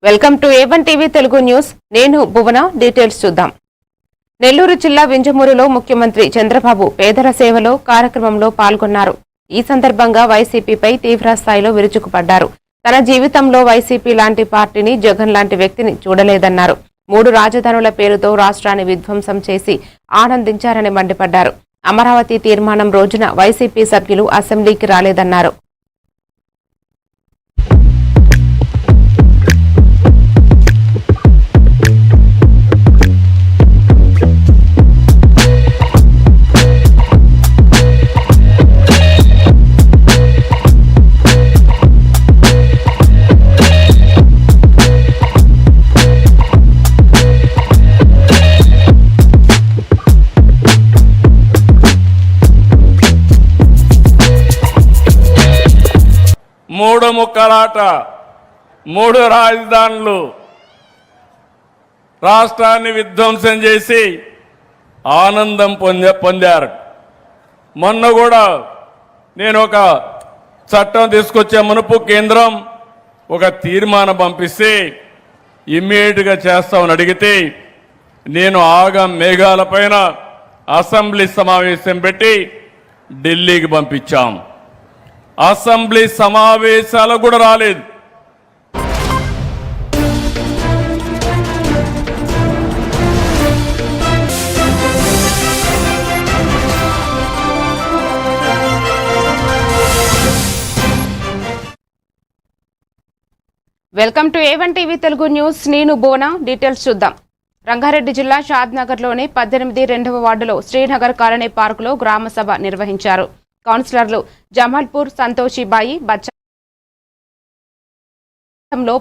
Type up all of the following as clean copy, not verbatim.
Welcome to A1 TV Telugu news. నేను భువన. Details చూద్దాం. నెల్లూరు జిల్లా వింజమూరులో ముఖ్యమంత్రి చంద్రబాబు పేదల సేవలో కార్యక్రమంలో పాల్గొన్నారు. ఈ సందర్భంగా వైసీపీపై తీవ్ర స్థాయిలో విరుచుకుపడ్డారు. తన జీవితంలో వైసీపీ లాంటి పార్టీని, జగన్ లాంటి వ్యక్తిని చూడలేదన్నారు. 3 రాజధానుల పేరుతో రాష్ట్రాన్ని విధ్వంసం చేసి ఆనందించారని మండిపడ్డారు. అమరావతి తీర్మానం రోజున వైసీపీ సభ్యులు అసెంబ్లీకి రాలేదన్నారు. మూడు ముక్కలాట, 3 రాజధానులు, రాష్ట్రాన్ని విధ్వంసం చేసి ఆనందం పొందారు. మొన్న కూడా నేను ఒక చట్టం తీసుకొచ్చే మునుపు కేంద్రం ఒక తీర్మానం పంపిస్తే ఇమ్మీడియట్గా చేస్తామని అడిగితే నేను మేఘాలపైన అసెంబ్లీ సమావేశం పెట్టి ఢిల్లీకి పంపించాం. అసెంబ్లీ సమావేశాలకు కూడా రాలేదు. Welcome to A1 TV Telugu news. నేను భువన. డీటెయిల్స్ చూద్దాం. రంగారెడ్డి జిల్లా షాద్నగర్లోని 18 రెండవ వార్డులో శ్రీనగర్ కాలనీ పార్కులో గ్రామ సభ నిర్వహించారు. కౌన్సిలర్లు జమాల్పూర్ సంతోషిబాయి బచ్చలో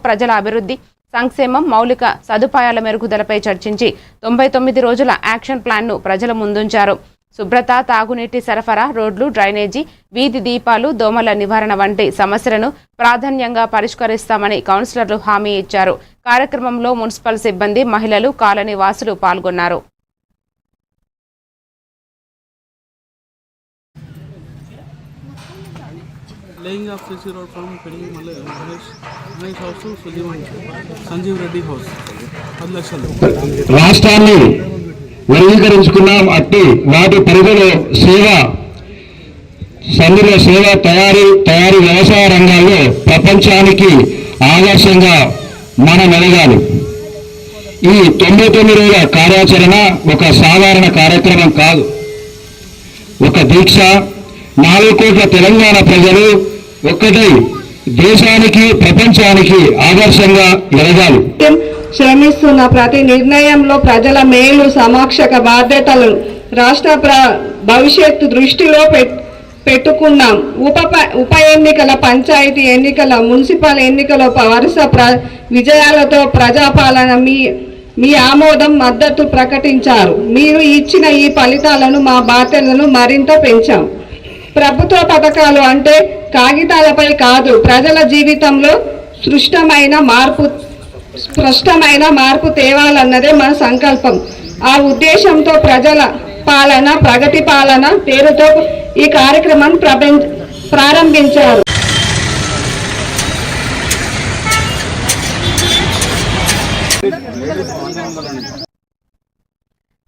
ప్రజల అభివృద్ధి, సంక్షేమం, మౌలిక సదుపాయాల మెరుగుదలపై చర్చించి 99 రోజుల యాక్షన్ ప్లాన్ను ప్రజల ముందుంచారు. శుభ్రత, తాగునీటి సరఫరా, రోడ్లు, డ్రైనేజీ, వీధి దీపాలు, దోమల నివారణ వంటి సమస్యలను ప్రాధాన్యంగా పరిష్కరిస్తామని కౌన్సిలర్లు హామీ ఇచ్చారు. కార్యక్రమంలో మున్సిపల్ సిబ్బంది, మహిళలు, కాలనీ వాసులు పాల్గొన్నారు. Laying of CC road from Pedi Mahesh house to Sanjeev Reddy house 10 లక్షలు. రాష్ట్రాన్ని వర్గీకరించుకున్నాం. అట్టి వాటి పరిధిలో సేవ తయారీ వ్యవసాయ రంగాల్లో ప్రపంచానికి ఆదర్శంగా మనం ఎదగాలి. ఈ 99 రోజుల కార్యాచరణ ఒక సాధారణ కార్యక్రమం కాదు, ఒక దీక్ష. 4 కోట్ల తెలంగాణ ప్రజలు ఒక్కటై దేశానికి, ప్రపంచానికి ఆదర్శంగా ఎదగాలి. శ్రమిస్తున్న ప్రతి నిర్ణయంలో ప్రజల మేలు, సమక్షక బాధ్యతలు, రాష్ట్ర భవిష్యత్తు దృష్టిలో పెట్టుకున్నాం. ఉప ఎన్నికల, పంచాయతీ ఎన్నికల, మున్సిపల్ ఎన్నికల వరుస విజయాలతో ప్రజాపాలన మీ ఆమోదం, మద్దతు ప్రకటించారు. మీరు ఇచ్చిన ఈ ఫలితాలను మా బాధ్యతలను మరింత పెంచాం. ప్రభుత్వ పథకాలు అంటే కాగితాలపై కాదు, ప్రజల జీవితంలో స్పష్టమైన మార్పు తేవాలన్నదే మన సంకల్పం. ఆ ఉద్దేశంతో ప్రజల పాలన, ప్రగతి పాలన పేరుతో ఈ కార్యక్రమం ప్రారంభించారు.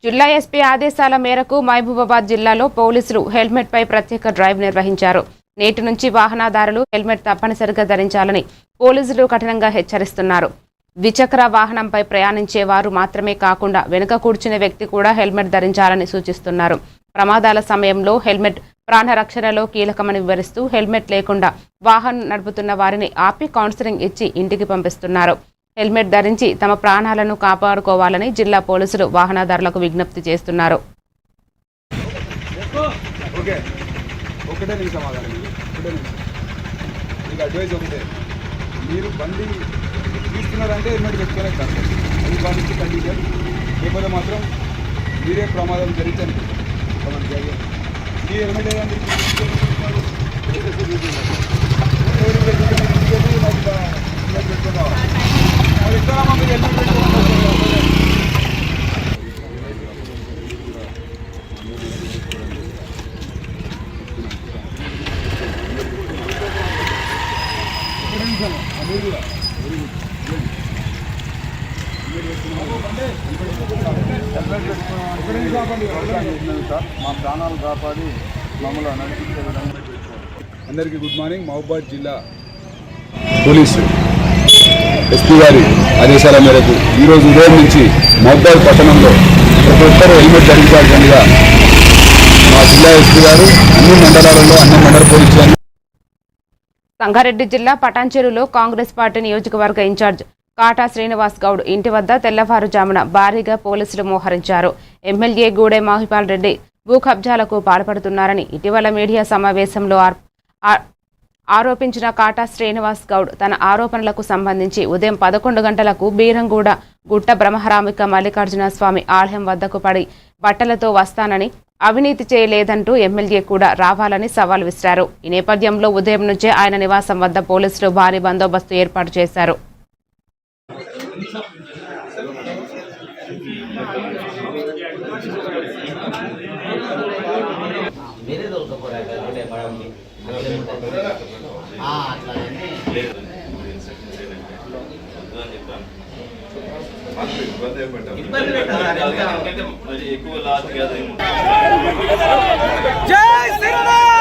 జిల్లా ఎస్పీ ఆదేశాల మేరకు మహబూబాబాద్ జిల్లాలో పోలీసులు హెల్మెట్ పై ప్రత్యేక డ్రైవ్ నిర్వహించారు. నేటి నుంచి వాహనదారులు హెల్మెట్ తప్పనిసరిగా ధరించాలని పోలీసులు కఠినంగా హెచ్చరిస్తున్నారు. ద్విచక్ర వాహనంపై ప్రయాణించే వారు మాత్రమే కాకుండా వెనుక కూర్చునే వ్యక్తి కూడా హెల్మెట్ ధరించాలని సూచిస్తున్నారు. ప్రమాదాల సమయంలో హెల్మెట్ ప్రాణరక్షణలో కీలకమని వివరిస్తూ హెల్మెట్ లేకుండా వాహనం నడుపుతున్న వారిని ఆపి కౌన్సిలింగ్ ఇచ్చి ఇంటికి పంపిస్తున్నారు. హెల్మెట్ ధరించి తమ ప్రాణాలను కాపాడుకోవాలని జిల్లా పోలీసులు వాహనదారులకు విజ్ఞప్తి చేస్తున్నారు. మీరు బండి తీసుకున్నారంటే హెల్మెట్ పెట్టుకోలేదు కాదు, అది బాగా కండిషన్. లేకపోతే మాత్రం మీరే ప్రమాదం జరిగించండి. ఈ హెల్మెట్ ఏదండి Very good. మా ప్రాణాలు కాపాడి మమ్మల్ని నడిపించే విధంగా అందరికీ గుడ్ మార్నింగ్. మహబూబాద్ జిల్లా పోలీసు ఎస్పీ గారి ఆదేశాల మేరకు ఈరోజు ఉదయం నుంచి మహబూబాద్ పట్టణంలో ప్రతి ఒక్కరూ హెల్మెట్ ధరించాల్సిందిగా మా జిల్లా ఎస్పీ గారు అన్ని మండలాలలో అన్ని మండల పోలీసులు సంగారెడ్డి జిల్లా పటాన్చెరులో కాంగ్రెస్ పార్టీ నియోజకవర్గ ఇన్ఛార్జ్ కాటా శ్రీనివాస్ గౌడ్ ఇంటి వద్ద తెల్లవారుజామున భారీగా పోలీసులు మోహరించారు. ఎమ్మెల్యే గూడె మహిపాల్ రెడ్డి భూ కబ్జాలకు పాల్పడుతున్నారని ఇటీవల మీడియా సమావేశంలో ఆరోపించిన కాటా శ్రీనివాస్ గౌడ్ తన ఆరోపణలకు సంబంధించి ఉదయం 11 గంటలకు బీరంగూడ గుట్ట బ్రహ్మరామిక మల్లికార్జున స్వామి ఆలయం వద్దకు పడి బట్టలతో వస్తానని, అవినీతి చేయలేదంటూ ఎమ్మెల్యే కూడా రావాలని సవాల్ విసిరారు. ఈ నేపథ్యంలో ఉదయం నుంచే ఆయన నివాసం వద్ద పోలీసులు భారీ బందోబస్తు ఏర్పాటు చేశారు. జై శ్రీరామ్.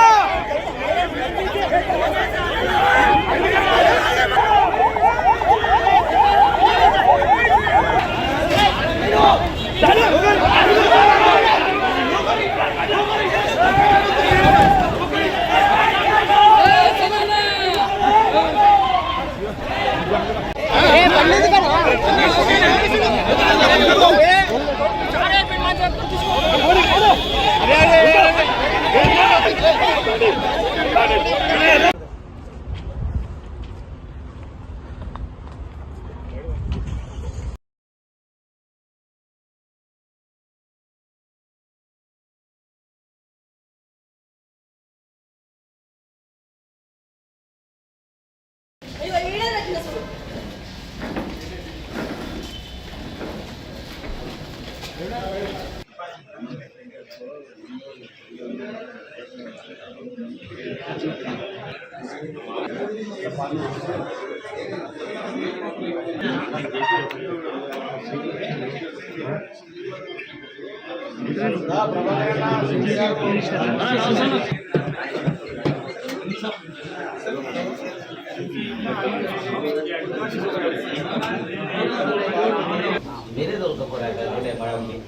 मेरे रोल का पूरा कर दे बड़ा में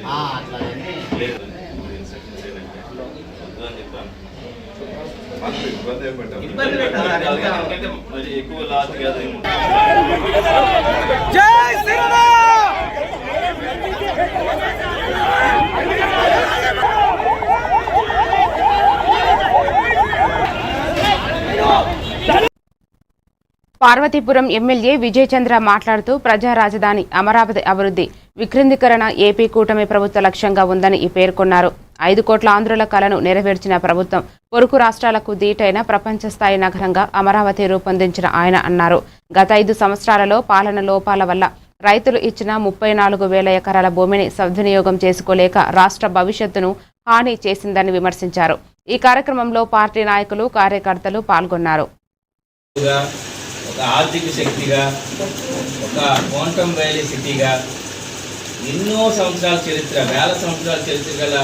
हां అట్లా జై శ్రీరామ్. పార్వతీపురం ఎమ్మెల్యే విజయ్ చంద్ర మాట్లాడుతూ ప్రజా రాజధాని అమరావతి అభివృద్ధి వికేంద్రీకరణ ఏపీ కూటమి ప్రభుత్వ లక్ష్యంగా ఉందని పేర్కొన్నారు. 5 కోట్ల ఆంధ్రుల కలను నెరవేర్చిన ప్రభుత్వం పొరుగు రాష్ట్రాలకు దీటైన ప్రపంచ స్థాయి నగరంగా అమరావతి రూపొందించిన ఆయన అన్నారు. గత 5 సంవత్సరాలలో పాలన లోపాల వల్ల రైతులు ఇచ్చిన 34,000 ఎకరాల భూమిని సద్వినియోగం చేసుకోలేక రాష్ట్ర భవిష్యత్తును హాని చేసిందని విమర్శించారు. ఈ కార్యక్రమంలో పార్టీ నాయకులు, కార్యకర్తలు పాల్గొన్నారు. ఒక ఆర్థిక శక్తిగా, ఒక క్వాంటమ్ వ్యాలీ సిటీగా, ఎన్నో సంవత్సరాల చరిత్ర, వేల సంవత్సరాల చరిత్ర గల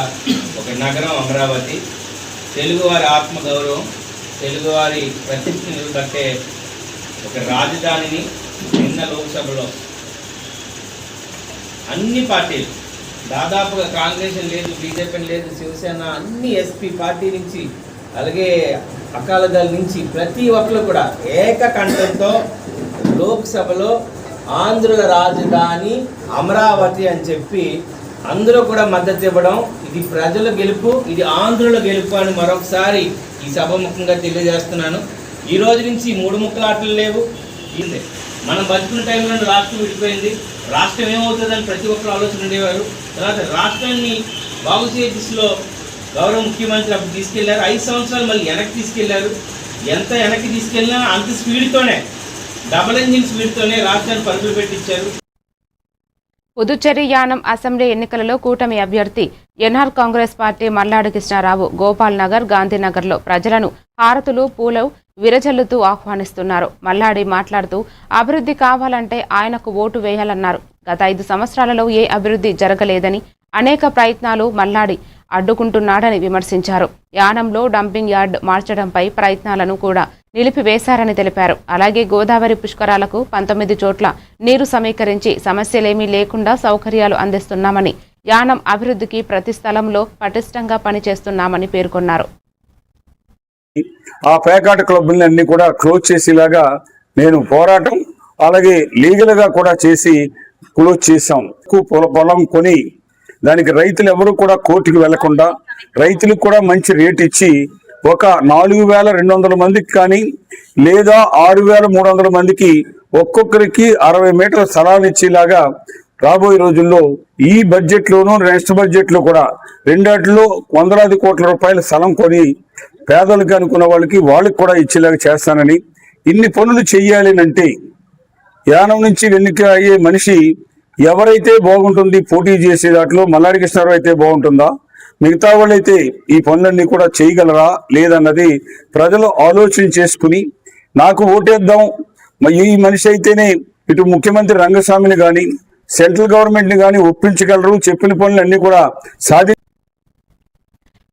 ఒక నగరం అమరావతి. తెలుగువారి ఆత్మగౌరవం, తెలుగువారి ప్రతిష్టను నిలబట్టే ఒక రాజధానిని నిన్న లోక్సభలో అన్ని పార్టీలు, దాదాపుగా కాంగ్రెస్ లేదు, బీజేపీ లేదు, శివసేన, అన్ని ఎస్పీ పార్టీ నుంచి అలాగే అకాల దళ నుంచి ప్రతి ఒక్కరు కూడా ఏకకంఠంతో లోక్సభలో ఆంధ్రుల రాజధాని అమరావతి అని చెప్పి అందరూ కూడా మద్దతు ఇవ్వడం, ఇది ప్రజల గెలుపు, ఇది ఆంధ్రుల గెలుపు అని మరొకసారి ఈ సభముఖంగా తెలియజేస్తున్నాను. ఈ రోజు నుంచి 3 ముక్కలాటలు లేవు. మనం బతుకున్న టైంలో రాష్ట్రం విడిపోయింది, రాష్ట్రం ఏమవుతుందని ప్రతి ఒక్కరు ఆలోచన ఉండేవారు. తర్వాత రాష్ట్రాన్ని బాగు చేసే దిశలో గౌరవ ముఖ్యమంత్రి అప్పుడు తీసుకెళ్లారు. 5 సంవత్సరాలు మళ్ళీ వెనక్కి తీసుకెళ్లారు. ఎంత వెనక్కి తీసుకెళ్ళినా అంత స్పీడ్తోనే, డబుల్ ఇంజిన్ స్పీడ్తోనే రాష్ట్రాన్ని పరుగులు పెట్టించారు. పుదుచ్చేరి యానం అసెంబ్లీ ఎన్నికలలో కూటమి అభ్యర్థి ఎన్ఆర్ కాంగ్రెస్ పార్టీ మల్లాడి కృష్ణారావు గోపాల్ నగర్, గాంధీనగర్లో ప్రజలను హారతులు, పూలు, విరజల్లుతూ ఆహ్వానిస్తున్నారు. మల్లాడి మాట్లాడుతూ అభివృద్ధి కావాలంటే ఆయనకు ఓటు వేయాలన్నారు. గత 5 సంవత్సరాలలో ఏ అభివృద్ధి జరగలేదని, అనేక ప్రయత్నాలు మల్లాడి అడ్డుకుంటున్నాడని విమర్శించారు. యానంలో డంపింగ్ యార్డ్ మార్చడంపై ప్రయత్నాలను కూడా నిలిపివేశారని తెలిపారు. అలాగే గోదావరి పుష్కరాలకు 19 చోట్ల నీరు సమీకరించి సమస్యలేమీ లేకుండా సౌకర్యాలు అందిస్తున్నామని, యానం అభివృద్ధికి ప్రతి స్థలంలో పటిష్టంగా పనిచేస్తున్నామని పేర్కొన్నారు. ఆ పేకాట క్లబ్లన్నీ కూడా క్లోజ్ చేసేలాగా నేను పోరాటం అలాగే లీగల్ గా కూడా చేసి క్లోజ్ చేశాం. పొలం కొని దానికి రైతులు ఎవరు కూడా కోర్టుకు వెళ్లకుండా రైతులకు కూడా మంచి రేట్ ఇచ్చి ఒక 4,200 మందికి కానీ లేదా 6,300 మందికి ఒక్కొక్కరికి 60 మీటర్ల స్థలాలు ఇచ్చేలాగా రాబోయే రోజుల్లో ఈ బడ్జెట్ లోనూ నెక్స్ట్ బడ్జెట్ లో కూడా రెండాటిలో వందలాది కోట్ల రూపాయల స్థలం కొని పేదలకు అనుకున్న వాళ్ళకి కూడా ఇచ్చేలాగా చేస్తానని, ఇన్ని పనులు చెయ్యాలి అంటే యానం నుంచి ఎన్నిక అయ్యే మనిషి ఎవరైతే బాగుంటుంది పోటీ చేసే దాంట్లో మల్లాడి కృష్ణారావు అయితే బాగుంటుందా, మిగతా వాళ్ళైతే ఈ పనులన్నీ కూడా చేయగలరా లేదన్నది ప్రజలు ఆలోచన చేసుకుని నాకు ఓటేద్దాం, ఈ మనిషి అయితేనే ఇటు ముఖ్యమంత్రి రంగస్వామిని కానీ సెంట్రల్ గవర్నమెంట్ ని కానీ ఒప్పించగలరు, చెప్పిన పనులన్నీ కూడా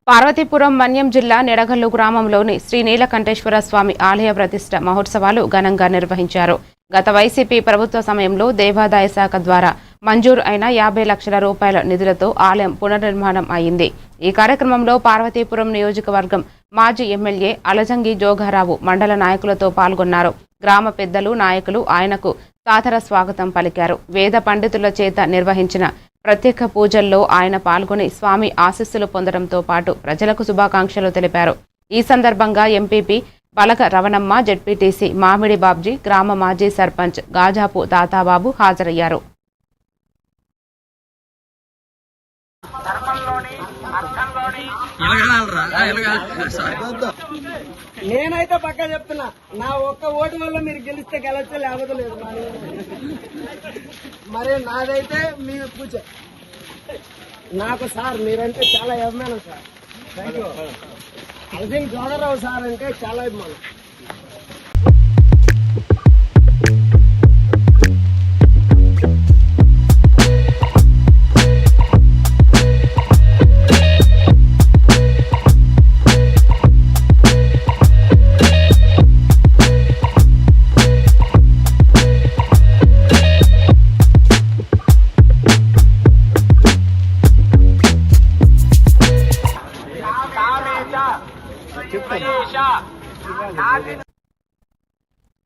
పార్వతీపురం మన్యం జిల్లా నిడగల్లు గ్రామంలోని శ్రీ నీలకంఠేశ్వర స్వామి ఆలయ ప్రతిష్ఠ మహోత్సవాలు ఘనంగా నిర్వహించారు. గత వైసీపీ ప్రభుత్వ సమయంలో దేవాదాయ శాఖ ద్వారా మంజూరు అయిన 50 లక్షల రూపాయల నిధులతో ఆలయం పునర్నిర్మాణం అయింది. ఈ కార్యక్రమంలో పార్వతీపురం నియోజకవర్గం మాజీ ఎమ్మెల్యే అలజంగి జోగారావు మండల నాయకులతో పాల్గొన్నారు. గ్రామ పెద్దలు, నాయకులు ఆయనకు సాదర స్వాగతం పలికారు. వేద పండితుల చేత నిర్వహించిన ప్రత్యేక పూజల్లో ఆయన పాల్గొని స్వామి ఆశీస్సులు పొందడంతో పాటు ప్రజలకు శుభాకాంక్షలు తెలిపారు. ఈ సందర్భంగా ఎంపీపీ పలక రవణమ్మ, జెడ్పీటీసీ మామిడి బాబ్జీ, గ్రామ మాజీ సర్పంచ్ గాజాపు తాతాబాబు హాజరయ్యారు. నేనైతే పక్కా చెప్తున్నా, నా ఒక్క ఓటు వల్ల మీరు గెలిస్తే గెలవచ్చు, లేకపోతే లేదు. మరి నాదైతే మీ పూజ. నాకు సార్ మీరంటే చాలా అభిమానం సార్. Thank you. అలసింగ్ జోగరావు సార్ అంటే చాలా అభిమానం.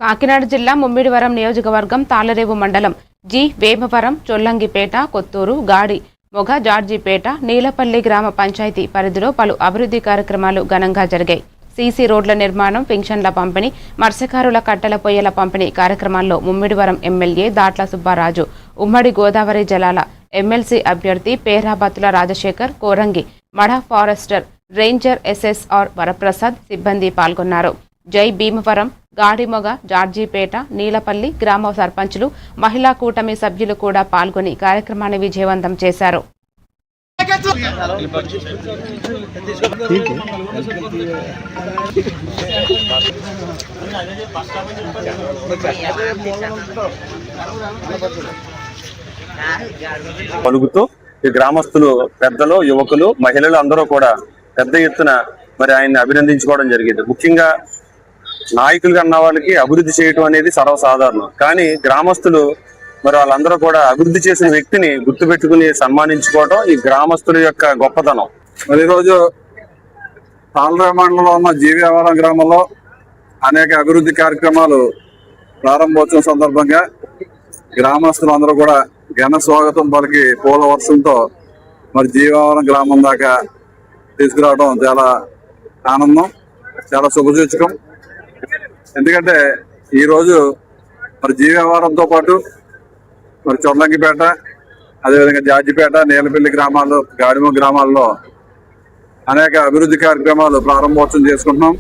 కాకినాడ జిల్లా ముమ్మిడివరం నియోజకవర్గం తాళరేవు మండలం జి వేమవరం, చొల్లంగిపేట, కొత్తూరు, గాడి మొగ, జార్జిపేట, నీలపల్లి గ్రామ పంచాయతీ పరిధిలో పలు అభివృద్ధి కార్యక్రమాలు ఘనంగా జరిగాయి. సీసీ రోడ్ల నిర్మాణం, పింఛన్ల పంపిణీ, మత్స్యకారుల కట్టెల పొయ్యల పంపిణీ కార్యక్రమాల్లో ముమ్మిడివరం ఎమ్మెల్యే దాట్ల సుబ్బారాజు, ఉమ్మడి గోదావరి జలాల ఎమ్మెల్సీ అభ్యర్థి పేరాబత్తుల రాజశేఖర్, కోరంగి మడ ఫారెస్టర్ రేంజర్ ఎస్ఎస్ఆర్ వరప్రసాద్ సిబ్బంది పాల్గొన్నారు. జై భీమవరం, గాడిమొగ, జార్జిపేట, నీలపల్లి గ్రామ సర్పంచులు, మహిళా కూటమి సభ్యులు కూడా పాల్గొని కార్యక్రమాన్ని విజయవంతం చేశారు. పలుకుతూ ఈ గ్రామస్తులు, పెద్దలు, యువకులు, మహిళలు అందరూ కూడా పెద్ద ఎత్తున మరి ఆయన్ని అభినందించుకోవడం జరిగింది. ముఖ్యంగా నాయకులుగా అన్న వాళ్ళకి అభివృద్ధి చేయటం అనేది సర్వసాధారణం. కానీ గ్రామస్తులు మరి వాళ్ళందరూ కూడా అభివృద్ధి చేసిన వ్యక్తిని గుర్తుపెట్టుకుని సన్మానించుకోవడం ఈ గ్రామస్తుల యొక్క గొప్పతనం. మరి ఈరోజు తాళరేవు మండలంలో ఉన్న జీవవరం గ్రామంలో అనేక అభివృద్ధి కార్యక్రమాలు ప్రారంభోత్సవం సందర్భంగా గ్రామస్తులందరూ కూడా ఘన స్వాగతం పలికి పూల వర్షంతో మరి జీవవరం గ్రామం దాకా తీసుకురావడం చాలా ఆనందం, చాలా శుభసూచకం. ఎందుకంటే ఈరోజు మరి జీవవరంతో పాటు మరి చొల్లంగిపేట, అదేవిధంగా జార్జిపేట, నీలపల్లి గ్రామాల్లో, గాడిమ గ్రామాల్లో అనేక అభివృద్ధి కార్యక్రమాలు ప్రారంభోత్సవం చేసుకుంటున్నాం.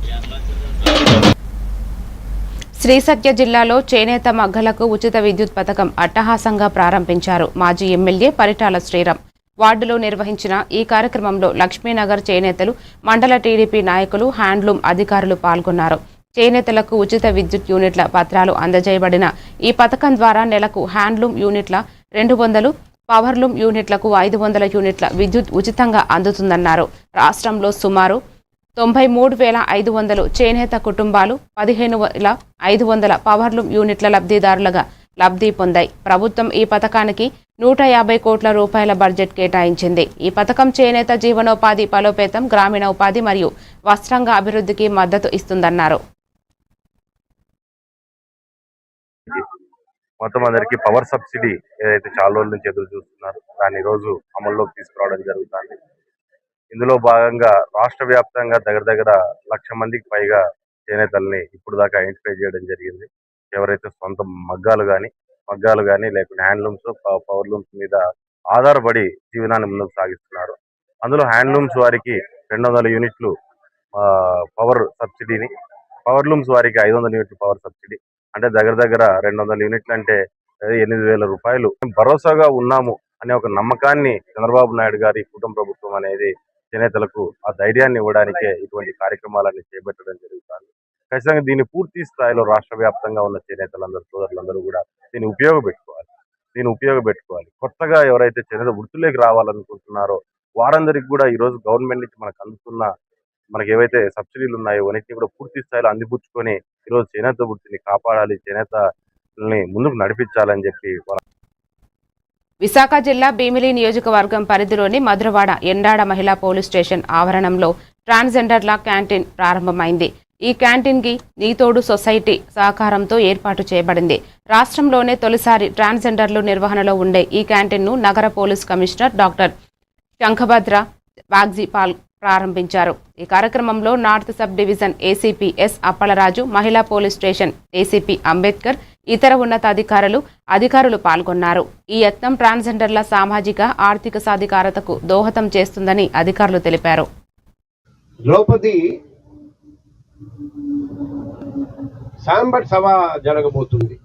శ్రీ సత్య జిల్లాలో చేనేత మగ్గలకు ఉచిత విద్యుత్ పథకం అట్టహాసంగా ప్రారంభించారు మాజీ ఎమ్మెల్యే పరిటాల శ్రీరామ్. వార్డులో నిర్వహించిన ఈ కార్యక్రమంలో లక్ష్మీనగర్ చేనేతలు, మండల టీడీపీ నాయకులు, హ్యాండ్లూమ్ అధికారులు పాల్గొన్నారు. చేనేతలకు ఉచిత విద్యుత్ యూనిట్ల పత్రాలు అందజేయబడిన ఈ పథకం ద్వారా నెలకు హ్యాండ్లూమ్ యూనిట్ల 200, పవర్లూమ్ యూనిట్లకు 500 యూనిట్ల విద్యుత్ ఉచితంగా అందుతుందన్నారు. రాష్ట్రంలో సుమారు 93,500 చేనేత కుటుంబాలు 15,500 పవర్లూమ్ యూనిట్ల లబ్ధిదారులుగా లబ్ధి పొందాయి. ప్రభుత్వం ఈ పథకానికి 150 కోట్ల రూపాయల బడ్జెట్ కేటాయించింది. ఈ పథకం చేనేత జీవనోపాధి బలోపేతం, గ్రామీణ ఉపాధి మరియు వస్త్రంగ అభివృద్ధికి మద్దతు ఇస్తుందన్నారు. మొత్తం అందరికి పవర్ సబ్సిడీ ఏదైతే చాలా రోజుల నుంచి ఎదురు చూస్తున్నారు దాన్ని రోజు అమల్లోకి తీసుకురావడం జరుగుతుంది. ఇందులో భాగంగా రాష్ట్ర వ్యాప్తంగా దగ్గర 1,00,000 మందికి పైగా చేనేతల్ని ఇప్పుడు దాకా ఐడెంటిఫై చేయడం జరిగింది. ఎవరైతే సొంత మగ్గాలు కానీ లేకుంటే హ్యాండ్లూమ్స్, పవర్లూమ్స్ మీద ఆధారపడి జీవనాన్ని ముందుకు సాగిస్తున్నారు. అందులో హ్యాండ్లూమ్స్ వారికి 200 యూనిట్లు పవర్ సబ్సిడీని, పవర్లూమ్స్ వారికి 500 యూనిట్లు పవర్ సబ్సిడీ, అంటే దగ్గర 200 యూనిట్లు అంటే 8,000 రూపాయలు. భరోసాగా ఉన్నాము అనే ఒక నమ్మకాన్ని చంద్రబాబు నాయుడు గారి కుటుంబ ప్రభుత్వం అనేది చేనేతలకు ఆ ధైర్యాన్ని ఇవ్వడానికే ఇటువంటి కార్యక్రమాలన్నీ చేపట్టడం జరుగుతుంది. ఖచ్చితంగా దీన్ని పూర్తి స్థాయిలో రాష్ట్ర వ్యాప్తంగా ఉన్న చేనేతలందరూ, సోదరులందరూ కూడా దీన్ని ఉపయోగపెట్టుకోవాలి. కొత్తగా ఎవరైతే చేనేత వృత్తిలోకి రావాలనుకుంటున్నారో వారందరికీ కూడా ఈరోజు గవర్నమెంట్ నుంచి మనకు ఏవైతే సబ్సిడీలు ఉన్నాయో అన్నింటినీ కూడా పూర్తి స్థాయిలో అందిపుచ్చుకొని ఈరోజు చేనేత వృత్తిని కాపాడాలి, చేనేతల్ని ముందుకు నడిపించాలని చెప్పి విశాఖ జిల్లా భీమిలి నియోజకవర్గం పరిధిలోని మధురవాడ ఎండాడ మహిళా పోలీస్ స్టేషన్ ఆవరణంలో ట్రాన్స్జెండర్ల క్యాంటీన్ ప్రారంభమైంది. ఈ క్యాంటీన్ కి నీతోడు సొసైటీ సహకారంతో ఏర్పాటు చేయబడింది. రాష్ట్రంలోనే తొలిసారి ట్రాన్స్జెండర్లు నిర్వహణలో ఉండే ఈ క్యాంటీన్ ను నగర police commissioner doctor Shankhabhadra Bagchi ప్రారంభించారు. ఈ కార్యక్రమంలో north sub division ACP S Appalaraju, మహిళా పోలీస్ స్టేషన్ ఏసీపీ అంబేద్కర్, ఇతర అధికారులు పాల్గొన్నారు. ఈ యత్నం ట్రాన్స్జెండర్ల సామాజిక, ఆర్థిక సాధికారతకు దోహదం చేస్తుందని అధికారులు తెలిపారు. ద్రౌపది సాంబట్ సభ జరగబోతుంది.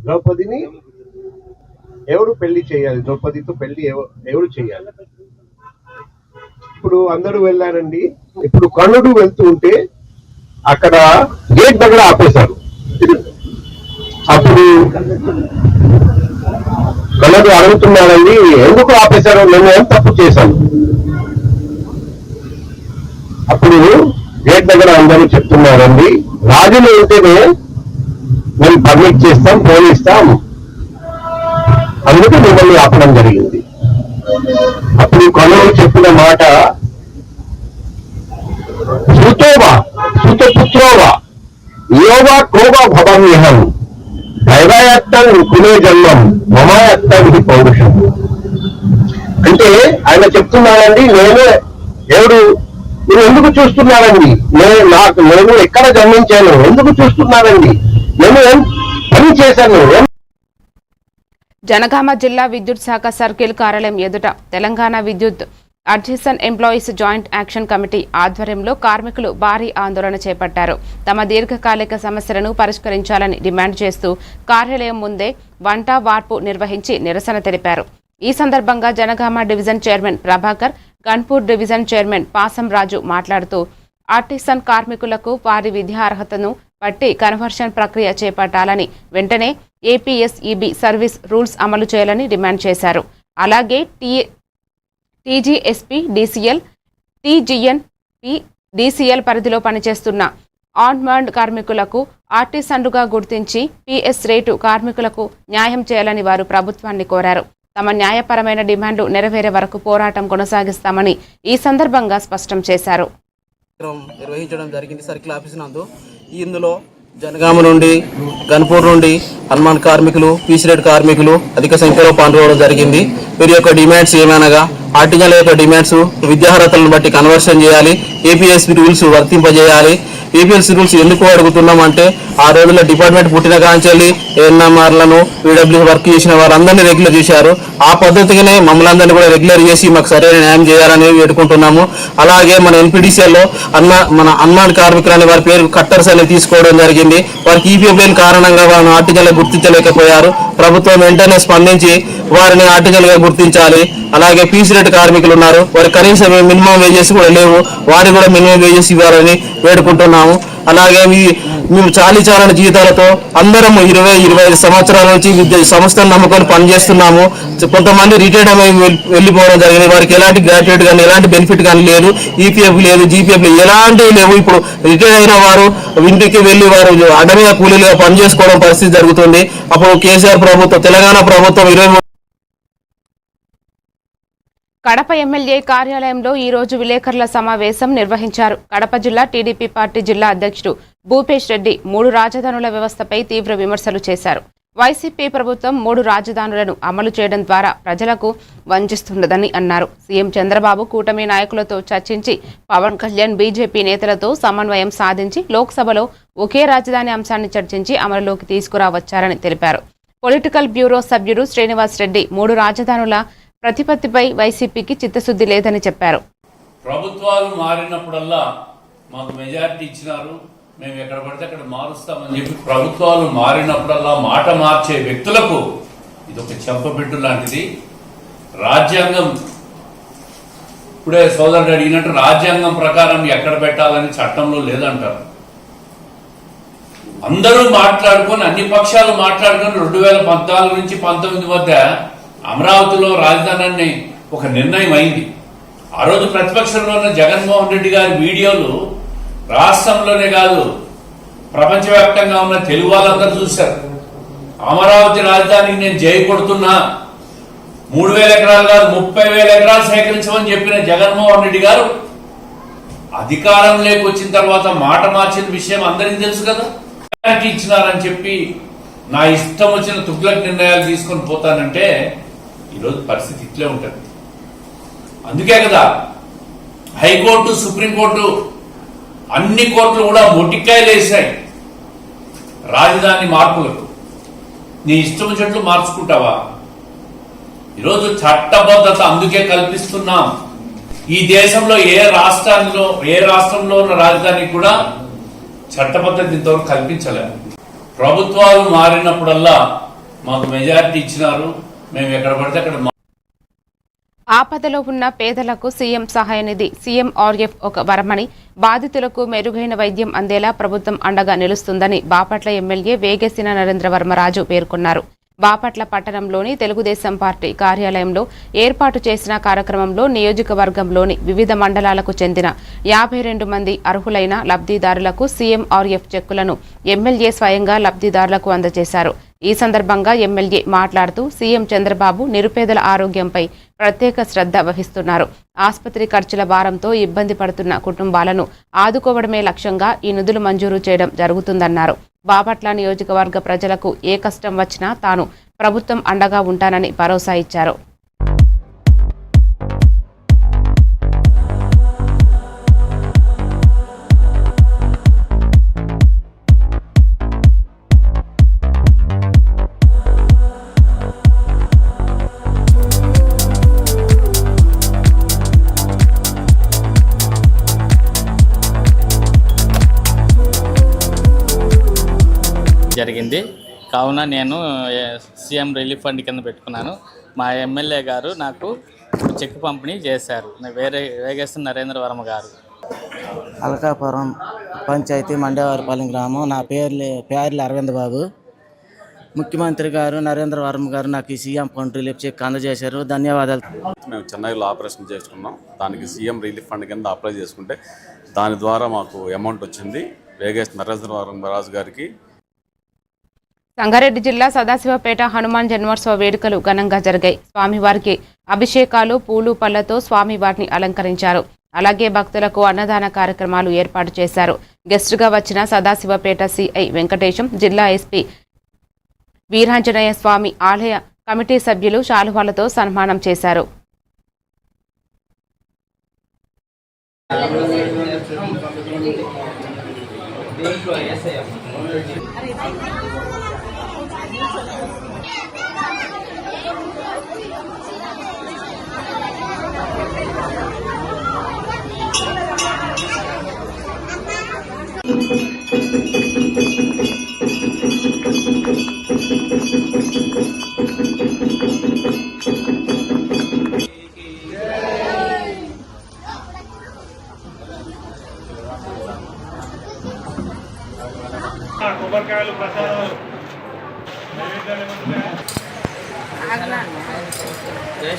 ద్రౌపదిని ఎవరు పెళ్లి చేయాలి, ద్రౌపదితో పెళ్లి ఎవరు చేయాలి? ఇప్పుడు అందరూ వెళ్ళారండి. ఇప్పుడు కర్ణుడు వెళ్తూ ఉంటే అక్కడ గేట్ దగ్గర ఆపేశారు. అప్పుడు కర్ణుడు అడుగుతున్నారండి, ఎందుకు ఆపేశారు, నేను ఏం తప్పు చేశాను? అప్పుడు గేట్ దగ్గర అందరూ చెప్తున్నారండి, రాజులు ఉంటేనే మేము పర్మిట్ చేస్తాం, పోలిస్తాం, అందుకు మిమ్మల్ని ఆపడం జరిగింది. అప్పుడు కర్ణుడు చెప్పిన మాట, సుతపుత్రోవా యోగా కోగా భవామ్యహం దైవాయత్తం కులే జన్మం మమాయత్తం ఇది పౌరుషం. అంటే ఆయన చెప్తున్నారండి, ఎవరు మీరు ఎందుకు చూస్తున్నారండి, నేను ఎక్కడ జన్మించాను, ఎందుకు చూస్తున్నారండి, నేను ఏం పని చేశాను. జనగామ జిల్లా విద్యుత్ శాఖ సర్కిల్ కార్యాలయం ఎదుట తెలంగాణ విద్యుత్ adjacent employees joint action committee ఆధ్వర్యంలో కార్మికులు భారీ ఆందోళన చేపట్టారు. తమ దీర్ఘకాలిక సమస్యలను పరిష్కరించాలని డిమాండ్ చేస్తూ కార్యాలయం ముందే వంట వార్పు నిర్వహించి నిరసన తెలిపారు. ఈ సందర్భంగా Jangaon division chairman Prabhakar, Ghanpur division chairman Pasam Raju మాట్లాడుతూ ఆర్టిసన్ కార్మికులకు వారి విద్యా అర్హతను బట్టి కన్వర్షన్ ప్రక్రియ చేపట్టాలని, వెంటనే ఏపీఎస్ఈబీ సర్వీస్ రూల్స్ అమలు చేయాలని డిమాండ్ చేశారు. అలాగే టీజీఎస్పీ, డీసీఎల్, టీజీఎన్పీ, డీసీఎల్ పరిధిలో పనిచేస్తున్న ఆన్మాండ్ కార్మికులకు ఆర్టిసన్లుగా గుర్తించి పీఎస్ రేటు కార్మికులకు న్యాయం చేయాలని వారు ప్రభుత్వాన్ని కోరారు. తమ న్యాయపరమైన డిమాండ్లు నెరవేరే వరకు పోరాటం కొనసాగిస్తామని ఈ సందర్భంగా స్పష్టం చేశారు. నిర్వహించడం జరిగింది సర్కిల్ ఆఫీస్ నందు. ఇందులో జనగామ నుండి, గన్పూర్ నుండి హనుమాన్ కార్మికులు, పీసీ రేట్ కార్మికులు అధిక సంఖ్యలో పాల్గొనడం జరిగింది. వీరి యొక్క డిమాండ్స్ ఏమనగా ఆర్టికల్ యొక్క డిమాండ్స్ విద్యార్హతలను బట్టి కన్వర్షన్ చేయాలి, ఏపీఎస్పీ రూల్స్ వర్తింపజేయాలి. ఏపీఎస్సీ రూల్స్ ఎందుకు అడుగుతున్నామంటే ఆ రోజుల్లో డిపార్ట్మెంట్ పుట్టిన కాంచెల్లి ఎన్ఎంఆర్లను, పీడబ్ల్యూ వర్క్ చేసిన వారందరినీ రెగ్యులర్ చేశారు. ఆ పద్ధతిగానే మమ్మల్ని అందరినీ కూడా రెగ్యులర్ చేసి మాకు సరైన న్యాయం చేయాలని వేడుకుంటున్నాము. అలాగే మన ఎన్పీడీసీఎల్లో మన అన్మాన్ కార్మికులని వారి పేరు కట్టర్స్ అనేది తీసుకోవడం జరిగింది. వారికి ఈపీఎఫ్ఎన్ కారణంగా వారిని ఆర్టికల్ గుర్తించలేకపోయారు. ప్రభుత్వం వెంటనే స్పందించి వారిని ఆర్టికల్ గా గుర్తించాలి. అలాగే పీసీ రేట్ కార్మికులు ఉన్నారు, వారి కనీసం మినిమం వేజెస్ కూడా లేవు, వారికి కూడా మినిమం వేజెస్ ఇవ్వాలని వేడుకుంటున్నాము. అలాగే మేము చాలీచాలని జీతాలతో అందరం 20-25 సంవత్సరాల నుంచి సంస్థను నమ్ముకొని పనిచేస్తున్నాము. కొంతమంది రిటైర్డ్ వెళ్ళిపోవడం జరిగింది. వారికి ఎలాంటి గ్రాట్యుయేట్ కానీ ఎలాంటి బెనిఫిట్ కానీ లేదు, ఈపీఎఫ్ లేదు, జీపీఎఫ్ ఎలాంటివి లేవు. ఇప్పుడు రిటైర్ అయిన వారు ఇంటికి వెళ్ళి వారు అడవిగా కూలీలుగా పనిచేసుకోవడం పరిస్థితి జరుగుతుంది. అప్పుడు కేసీఆర్ ప్రభుత్వం, తెలంగాణ ప్రభుత్వం 23 కడప ఎమ్మెల్యే కార్యాలయంలో ఈ రోజు విలేకరుల సమావేశం నిర్వహించారు. కడప జిల్లా టీడీపీ పార్టీ జిల్లా అధ్యక్షుడు భూపేష్ రెడ్డి 3 రాజధానుల వ్యవస్థపై తీవ్ర విమర్శలు చేశారు. వైసీపీ ప్రభుత్వం 3 రాజధానులను అమలు చేయడం ద్వారా ప్రజలకు వంచిస్తున్నదని అన్నారు. సీఎం చంద్రబాబు కూటమి నాయకులతో చర్చించి పవన్ కళ్యాణ్ బీజేపీ నేతలతో సమన్వయం సాధించి లోక్సభలో ఒకే రాజధాని అంశాన్ని చర్చించి అమలులోకి తీసుకురావచ్చారని తెలిపారు. పొలిటికల్ బ్యూరో సభ్యుడు శ్రీనివాస్ రెడ్డి 3 రాజధానుల ప్రతిపత్తిపై వైసీపీకి చిత్తశుద్ధి లేదని చెప్పారు. ప్రభుత్వాలు మారినప్పుడల్లా మాకు మెజారిటీ ఇచ్చినారు, మేము ఎక్కడ పడితే అక్కడ మారుస్తామని చెప్పి ప్రభుత్వాలు మారినప్పుడల్లా మాట మార్చే వ్యక్తులకు ఇది ఒక చెంపబెట్టు లాంటిది. రాజ్యాంగం ఇప్పుడే సోదరుడు అడిగినట్టు రాజ్యాంగం ప్రకారం ఎక్కడ పెట్టాలని చట్టంలో లేదంటారు. అందరూ మాట్లాడుకొని అన్ని పక్షాలు మాట్లాడుకొని 2014 నుంచి 19 మధ్య అమరావతిలో రాజధాని ఒక నిర్ణయం అయింది. ఆ రోజు ప్రతిపక్షంలో ఉన్న జగన్మోహన్ రెడ్డి గారి వీడియోలు రాష్ట్రంలోనే కాదు ప్రపంచవ్యాప్తంగా ఉన్న తెలుగు వాళ్ళందరూ చూశారు. అమరావతి రాజధానికి నేను జై కొడుతున్నా, 3,000 ఎకరాలు కాదు 30,000 ఎకరాలు సేకరించమని చెప్పిన జగన్మోహన్ రెడ్డి గారు అధికారంలోకి వచ్చిన తర్వాత మాట మార్చిన విషయం అందరికీ తెలుసు కదా. ఇచ్చినారని చెప్పి నా ఇష్టం వచ్చిన తుగ్లక్ నిర్ణయాలు తీసుకొని పోతానంటే ఈరోజు పరిస్థితి ఇట్లే ఉంటుంది. అందుకే కదా హైకోర్టు, సుప్రీంకోర్టు అన్ని కోర్టులు కూడా మొటికాయలు వేశాయి రాజధాని మార్పులకు. నీ ఇష్టం వచ్చినట్లు మార్చుకుంటావా? ఈరోజు చట్టబద్ధత అందుకే కల్పిస్తున్నాం. ఈ దేశంలో ఏ రాష్ట్రంలో ఉన్న రాజధానికి కూడా చట్టబద్ధత ఇంతవరకు కల్పించలేదు. ప్రభుత్వాలు మారినప్పుడల్లా మాకు మెజారిటీ ఇచ్చినారు, మేము ఎక్కడ పడితే అక్కడ. ఆపదలో ఉన్న పేదలకు సీఎం సహాయ నిధి సీఎంఆర్ఎఫ్ ఒక వరమని, బాధితులకు మెరుగైన వైద్యం అందేలా ప్రభుత్వం అండగా నిలుస్తుందని బాపట్ల ఎమ్మెల్యే వేగేసిన నరేంద్రవర్మరాజు పేర్కొన్నారు. బాపట్ల పట్టణంలోని తెలుగుదేశం పార్టీ కార్యాలయంలో ఏర్పాటు చేసిన కార్యక్రమంలో నియోజకవర్గంలోని వివిధ మండలాలకు చెందిన 52 మంది అర్హులైన లబ్ధిదారులకు సీఎంఆర్ఎఫ్ చెక్కులను ఎమ్మెల్యే స్వయంగా లబ్ధిదారులకు అందజేశారు. ఈ సందర్భంగా ఎమ్మెల్యే మాట్లాడుతూ సీఎం చంద్రబాబు నిరుపేదల ఆరోగ్యంపై ప్రత్యేక శ్రద్ధ వహిస్తున్నారు. ఆసుపత్రి ఖర్చుల భారంతో ఇబ్బంది పడుతున్న కుటుంబాలను ఆదుకోవడమే లక్ష్యంగా ఈ నిధులు మంజూరు చేయడం జరుగుతుందన్నారు. బాపట్ల నియోజకవర్గ ప్రజలకు ఏ కష్టం వచ్చినా తాను ప్రభుత్వం అండగా ఉంటానని భరోసా ఇచ్చారు. జరిగింది. కావున నేను సీఎం రిలీఫ్ ఫండ్ కింద పెట్టుకున్నాను. మా ఎమ్మెల్యే గారు నాకు చెక్ పంపిణీ చేశారు, వేగేశ్వర నరేంద్ర వర్మ గారు. అలకాపురం పంచాయతీ మండేవారిపాలెం గ్రామం. నా పేర్లు అరవింద్ బాబు. ముఖ్యమంత్రి గారు నరేంద్ర వర్మ గారు నాకు ఈ సీఎం ఫండ్ రిలీఫ్ చెక్ అందజేశారు. ధన్యవాదాలు. మేము చెన్నైలో ఆపరేషన్ చేసుకున్నాం. దానికి సీఎం రిలీఫ్ ఫండ్ కింద అప్లై చేసుకుంటే దాని ద్వారా మాకు అమౌంట్ వచ్చింది. వేగేశ్వర నరేంద్ర వర్మ రాజు గారికి. సంగారెడ్డి జిల్లా సదాశివపేట హనుమాన్ జన్మోత్సవ వేడుకలు ఘనంగా జరిగాయి. స్వామివారికి అభిషేకాలు, పూలు పళ్లతో స్వామివారిని అలంకరించారు. అలాగే భక్తులకు అన్నదాన కార్యక్రమాలు ఏర్పాటు చేశారు. గెస్టుగా వచ్చిన సదాశివపేట సిఐ వెంకటేశం, జిల్లా ఎస్పీ వీరాంజనేయ స్వామి ఆలయ కమిటీ సభ్యులు శాలువాలతో సన్మానం చేశారు. జై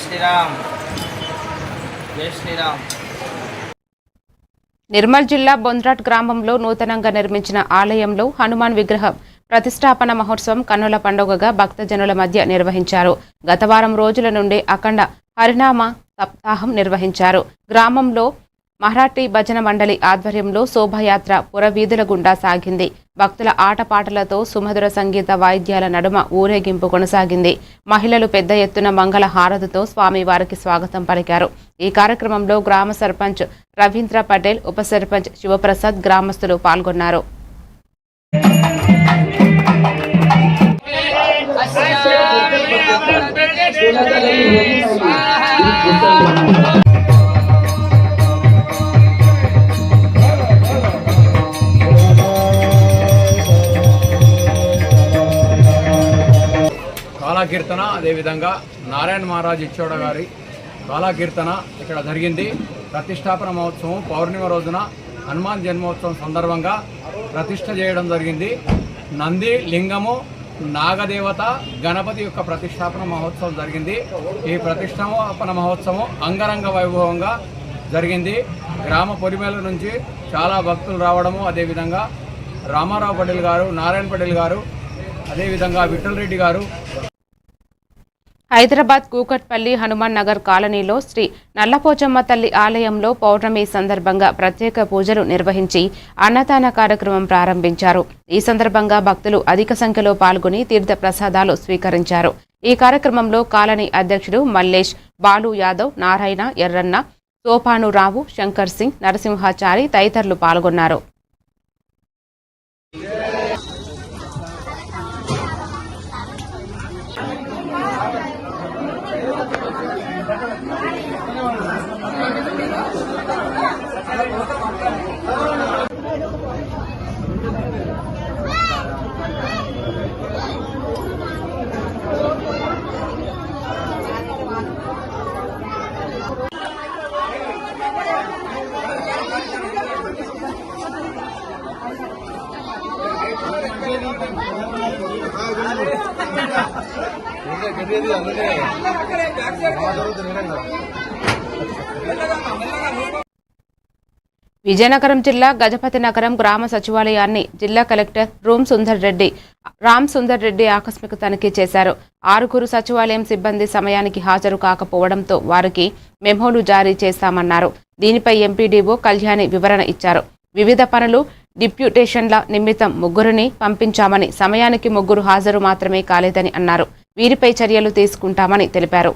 శ్రీరామ్, జై శ్రీరామ్. నిర్మల్ జిల్లా బొంద్రాట్ గ్రామంలో నూతనంగా నిర్మించిన ఆలయంలో హనుమాన్ విగ్రహ ప్రతిష్టాపన మహోత్సవం కన్నుల పండుగగా భక్తజనుల మధ్య నిర్వహించారు. గత వారం రోజుల నుండి అఖండ హరినామ సప్తాహం నిర్వహించారు. గ్రామంలో మరాఠీ భజన మండలి ఆధ్వర్యంలో శోభాయాత్ర పురవీధుల గుండా సాగింది. భక్తుల ఆటపాటలతో సుమధుర సంగీత వాయిద్యాల నడుమ ఊరేగింపు కొనసాగింది. మహిళలు పెద్ద ఎత్తున మంగళ హారతితో స్వామివారికి స్వాగతం పలికారు. ఈ కార్యక్రమంలో గ్రామ సర్పంచ్ రవీంద్ర పటేల్, ఉప సర్పంచ్ శివప్రసాద్, గ్రామస్తులు పాల్గొన్నారు. కాళాకీర్తన, అదేవిధంగా నారాయణ మహారాజ్ ఇచ్చోడ గారి కాళాకీర్తన ఇక్కడ జరిగింది. ప్రతిష్టాపన మహోత్సవం పౌర్ణిమ రోజున హనుమాన్ జన్మోత్సవం సందర్భంగా ప్రతిష్ఠ చేయడం జరిగింది. నంది లింగము, నాగదేవత, గణపతి యొక్క ప్రతిష్టాపన మహోత్సవం జరిగింది. ఈ ప్రతిష్టాపన మహోత్సవం అంగరంగ వైభవంగా జరిగింది. గ్రామ పొలిమేల నుంచి చాలా భక్తులు రావడము, అదేవిధంగా రామారావు పటేల్ గారు, నారాయణ పటేల్ గారు, అదేవిధంగా విఠల్ రెడ్డి గారు. హైదరాబాద్ కూకట్పల్లి హనుమాన్ నగర్ కాలనీలో శ్రీ నల్లపోచమ్మ తల్లి ఆలయంలో పౌర్ణమి సందర్భంగా ప్రత్యేక పూజలు నిర్వహించి అన్నదాన కార్యక్రమం ప్రారంభించారు. ఈ సందర్భంగా భక్తులు అధిక సంఖ్యలో పాల్గొని తీర్థ ప్రసాదాలు స్వీకరించారు. ఈ కార్యక్రమంలో కాలనీ అధ్యక్షుడు మల్లేష్, బాలు యాదవ్, నారాయణ, ఎర్రన్న, సోపానురావు, శంకర్ సింగ్, నరసింహాచారి తదితరులు పాల్గొన్నారు. విజయనగరం జిల్లా గజపతి నగరం గ్రామ సచివాలయాన్ని జిల్లా కలెక్టర్ రామ్ సుందర్ రెడ్డి ఆకస్మిక తనిఖీ చేశారు. 6 సచివాలయం సిబ్బంది సమయానికి హాజరు కాకపోవడంతో వారికి మెమోలు జారీ చేస్తామన్నారు. దీనిపై ఎంపీడీఓ కళ్యాణి వివరణ ఇచ్చారు. వివిధ పనులు, డిప్యూటేషన్ల నిమిత్తం 3 పంపించామని, సమయానికి 3 హాజరు మాత్రమే కాలేదని అన్నారు. వీరిపై చర్యలు తీసుకుంటామని తెలిపారు.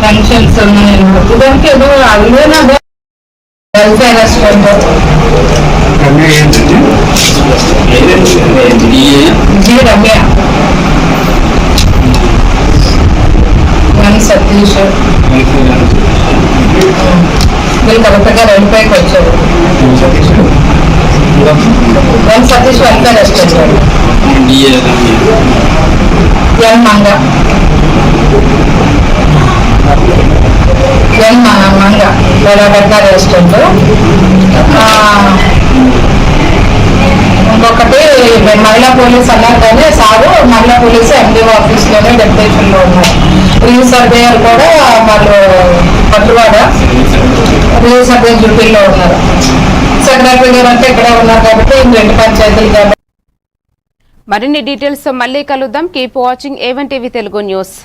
ఫంక్షన్స్ సతీష్ వీళ్ళు కరెక్ట్గా 2 పైకి వచ్చారు. సతీష్ వెల్ఫేర్ రెస్టారెంట్, ఎన్ మంగ, వెల్ఫేర్ రెస్టారెంట్. ఇంకొకటి మహిళా పోలీస్ అన్నారు కానీ సారు మహిళా పోలీసు ఎండిఓ ఆఫీస్లోనే డెప్యుటేషన్లో ఉన్నారు. రిలీజ్ సర్వేయర్ కూడా వాళ్ళు పట్టువాడ రిలీజ్ సర్వే డ్యూటీలో ఉన్నారు. సెక్రటరీ గారు అంటే ఇక్కడే ఉన్నారు కాబట్టి 2 పంచాయతీలు కాబట్టి. మరిన్ని డీటెయిల్స్ మళ్ళీ కలుద్దాం. Keep watching A1 TV Telugu news.